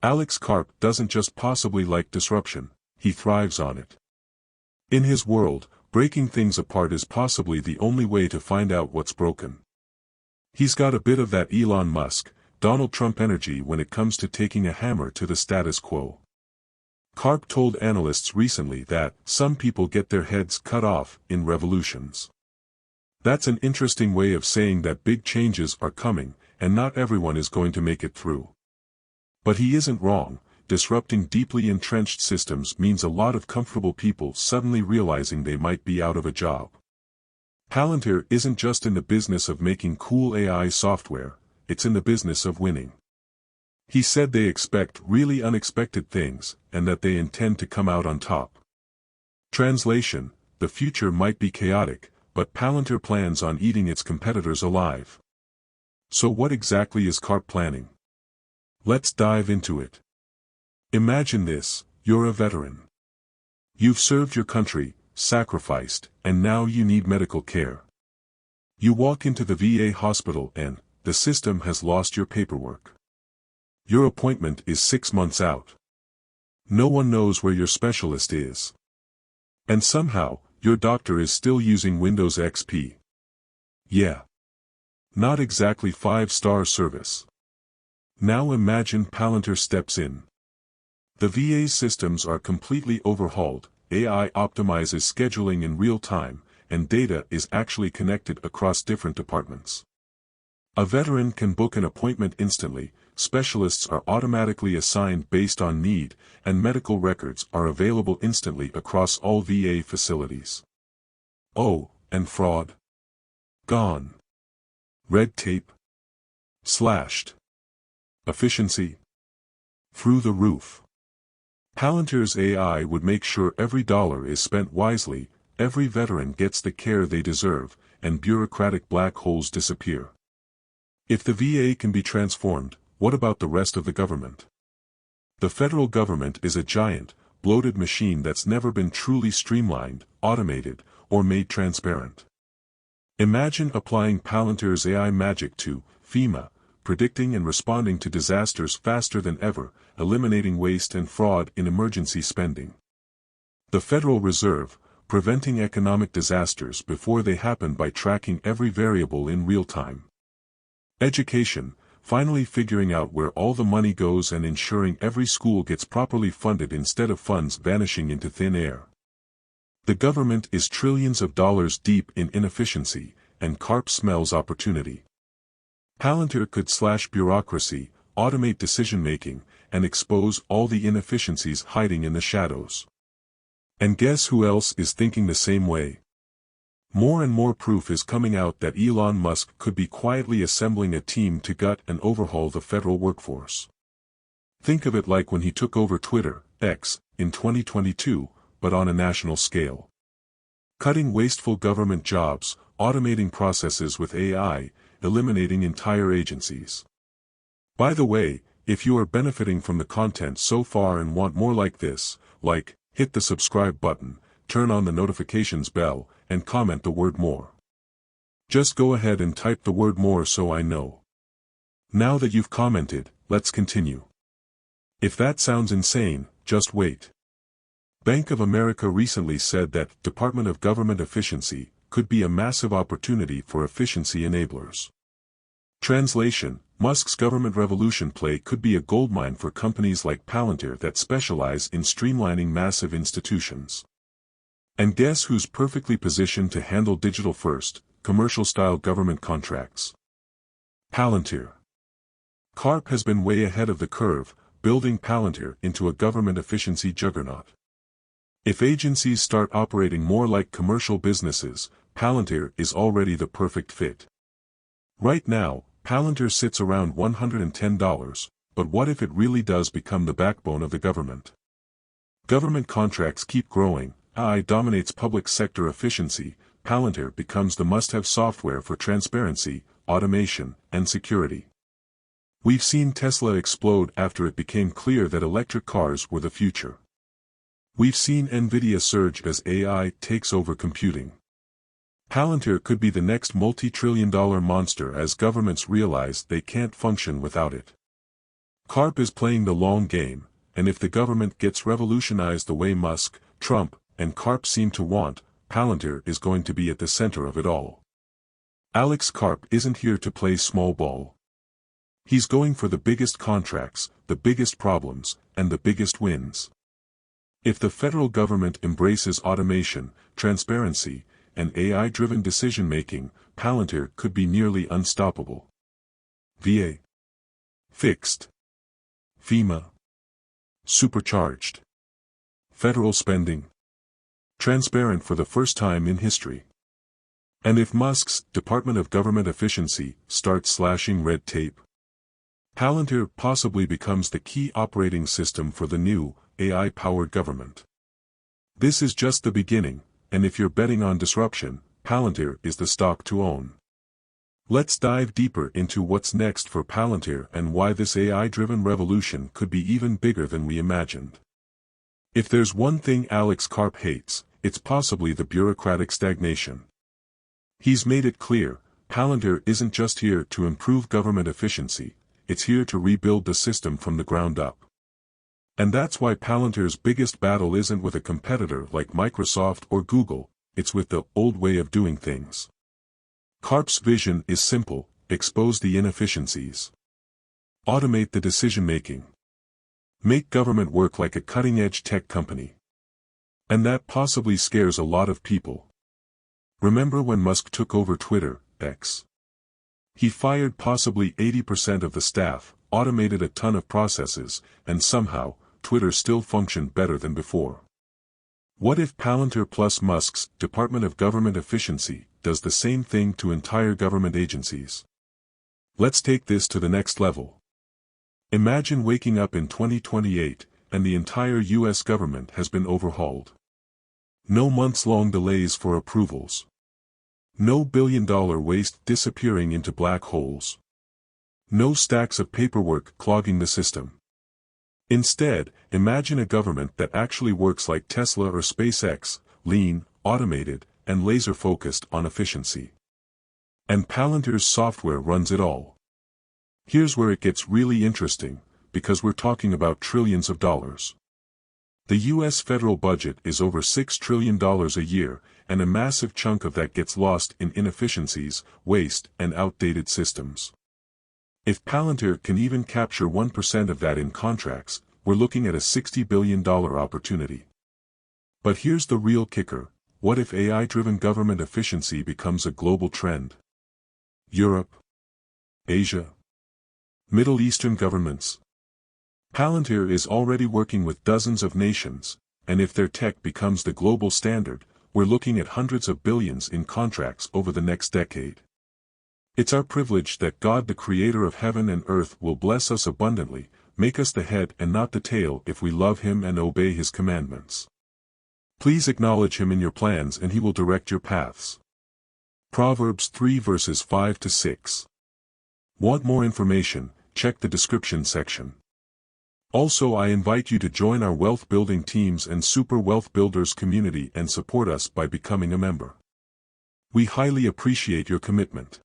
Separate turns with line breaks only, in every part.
Alex Karp doesn't just possibly like disruption, he thrives on it. In his world, breaking things apart is possibly the only way to find out what's broken. He's got a bit of that Elon Musk, Donald Trump energy when it comes to taking a hammer to the status quo. Karp told analysts recently that some people get their heads cut off in revolutions. That's an interesting way of saying that big changes are coming, and not everyone is going to make it through. But he isn't wrong. Disrupting deeply entrenched systems means a lot of comfortable people suddenly realizing they might be out of a job. Palantir isn't just in the business of making cool AI software, it's in the business of winning. He said they expect really unexpected things, and that they intend to come out on top. Translation: the future might be chaotic, but Palantir plans on eating its competitors alive. So what exactly is Karp planning? Let's dive into it. Imagine this: you're a veteran. You've served your country, sacrificed, and now you need medical care. You walk into the VA hospital and the system has lost your paperwork. Your appointment is 6 months out. No one knows where your specialist is. And somehow, your doctor is still using Windows XP. Yeah. Not exactly 5-star service. Now imagine Palantir steps in. The VA's systems are completely overhauled, AI optimizes scheduling in real time, and data is actually connected across different departments. A veteran can book an appointment instantly, specialists are automatically assigned based on need, and medical records are available instantly across all VA facilities. Oh, and fraud? Gone. Red tape? Slashed. Efficiency? Through the roof. Palantir's AI would make sure every dollar is spent wisely, every veteran gets the care they deserve, and bureaucratic black holes disappear. If the VA can be transformed, what about the rest of the government? The federal government is a giant, bloated machine that's never been truly streamlined, automated, or made transparent. Imagine applying Palantir's AI magic to FEMA, predicting and responding to disasters faster than ever, eliminating waste and fraud in emergency spending. The Federal Reserve, preventing economic disasters before they happen by tracking every variable in real time. Education, finally figuring out where all the money goes and ensuring every school gets properly funded instead of funds vanishing into thin air. The government is trillions of dollars deep in inefficiency, and Karp smells opportunity. Palantir could slash bureaucracy, automate decision-making, and expose all the inefficiencies hiding in the shadows. And guess who else is thinking the same way? More and more proof is coming out that Elon Musk could be quietly assembling a team to gut and overhaul the federal workforce. Think of it like when he took over Twitter, X, in 2022, but on a national scale. Cutting wasteful government jobs, automating processes with AI, eliminating entire agencies. By the way, if you are benefiting from the content so far and want more like this, hit the subscribe button, turn on the notifications bell, and comment the word more. Just go ahead and type the word more so I know. Now that you've commented, let's continue. If that sounds insane, just wait. Bank of America recently said that Department of Government Efficiency could be a massive opportunity for efficiency enablers. Translation: Musk's government revolution play could be a goldmine for companies like Palantir that specialize in streamlining massive institutions. And guess who's perfectly positioned to handle digital-first, commercial-style government contracts? Palantir. Karp has been way ahead of the curve, building Palantir into a government efficiency juggernaut. If agencies start operating more like commercial businesses, Palantir is already the perfect fit. Right now, Palantir sits around $110, but what if it really does become the backbone of the government? Government contracts keep growing, AI dominates public sector efficiency, Palantir becomes the must-have software for transparency, automation, and security. We've seen Tesla explode after it became clear that electric cars were the future. We've seen Nvidia surge as AI takes over computing. Palantir could be the next multi-trillion-dollar monster as governments realize they can't function without it. Karp is playing the long game, and if the government gets revolutionized the way Musk, Trump, and Karp seem to want, Palantir is going to be at the center of it all. Alex Karp isn't here to play small ball. He's going for the biggest contracts, the biggest problems, and the biggest wins. If the federal government embraces automation, transparency, and AI-driven decision-making, Palantir could be nearly unstoppable. VA. Fixed. FEMA. Supercharged. Federal spending. Transparent for the first time in history. And if Musk's Department of Government Efficiency starts slashing red tape, Palantir possibly becomes the key operating system for the new, AI-powered government. This is just the beginning, and if you're betting on disruption, Palantir is the stock to own. Let's dive deeper into what's next for Palantir and why this AI-driven revolution could be even bigger than we imagined. If there's one thing Alex Karp hates, it's possibly the bureaucratic stagnation. He's made it clear, Palantir isn't just here to improve government efficiency, it's here to rebuild the system from the ground up. And that's why Palantir's biggest battle isn't with a competitor like Microsoft or Google, it's with the old way of doing things. Karp's vision is simple: expose the inefficiencies. Automate the decision-making. Make government work like a cutting-edge tech company. And that possibly scares a lot of people. Remember when Musk took over Twitter, X? He fired possibly 80% of the staff, automated a ton of processes, and somehow, Twitter still functioned better than before. What if Palantir plus Musk's Department of Government Efficiency does the same thing to entire government agencies? Let's take this to the next level. Imagine waking up in 2028, and the entire US government has been overhauled. No months-long delays for approvals. No billion-dollar waste disappearing into black holes. No stacks of paperwork clogging the system. Instead, imagine a government that actually works like Tesla or SpaceX, lean, automated, and laser-focused on efficiency. And Palantir's software runs it all. Here's where it gets really interesting, because we're talking about trillions of dollars. The US federal budget is over $6 trillion a year, and a massive chunk of that gets lost in inefficiencies, waste, and outdated systems. If Palantir can even capture 1% of that in contracts, we're looking at a $60 billion opportunity. But here's the real kicker: what if AI-driven government efficiency becomes a global trend? Europe? Asia? Middle Eastern governments? Palantir is already working with dozens of nations, and if their tech becomes the global standard, we're looking at hundreds of billions in contracts over the next decade. It's our privilege that God, the creator of heaven and earth, will bless us abundantly, make us the head and not the tail if we love him and obey his commandments. Please acknowledge him in your plans and he will direct your paths. Proverbs 3 verses 5 to 6. Want more information? Check the description section. Also, I invite you to join our wealth building teams and Super Wealth Builders community and support us by becoming a member. We highly appreciate your commitment.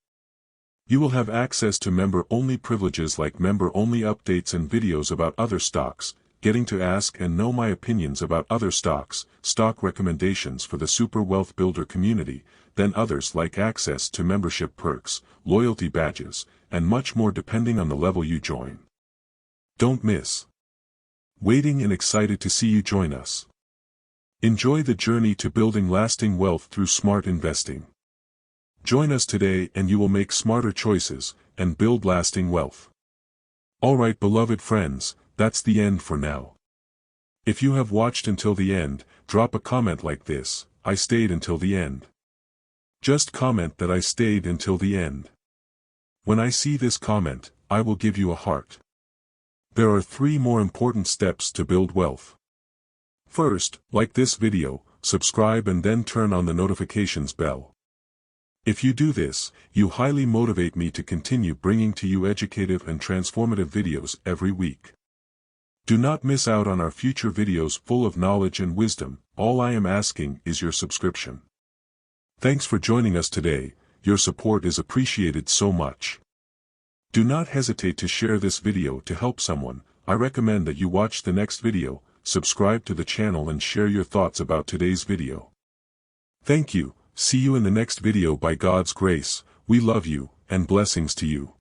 You will have access to member-only privileges like member-only updates and videos about other stocks, getting to ask and know my opinions about other stocks, stock recommendations for the Super Wealth Builder community, then others like access to membership perks, loyalty badges, and much more depending on the level you join. Don't miss. Waiting and excited to see you join us. Enjoy the journey to building lasting wealth through smart investing. Join us today and you will make smarter choices and build lasting wealth. Alright, beloved friends, that's the end for now. If you have watched until the end, drop a comment like this: I stayed until the end. Just comment that I stayed until the end. When I see this comment, I will give you a heart. There are 3 more important steps to build wealth. First, like this video, subscribe and then turn on the notifications bell. If you do this, you highly motivate me to continue bringing to you educative and transformative videos every week. Do not miss out on our future videos full of knowledge and wisdom. All I am asking is your subscription. Thanks for joining us today, your support is appreciated so much. Do not hesitate to share this video to help someone. I recommend that you watch the next video, subscribe to the channel and share your thoughts about today's video. Thank you, see you in the next video by God's grace, we love you, and blessings to you.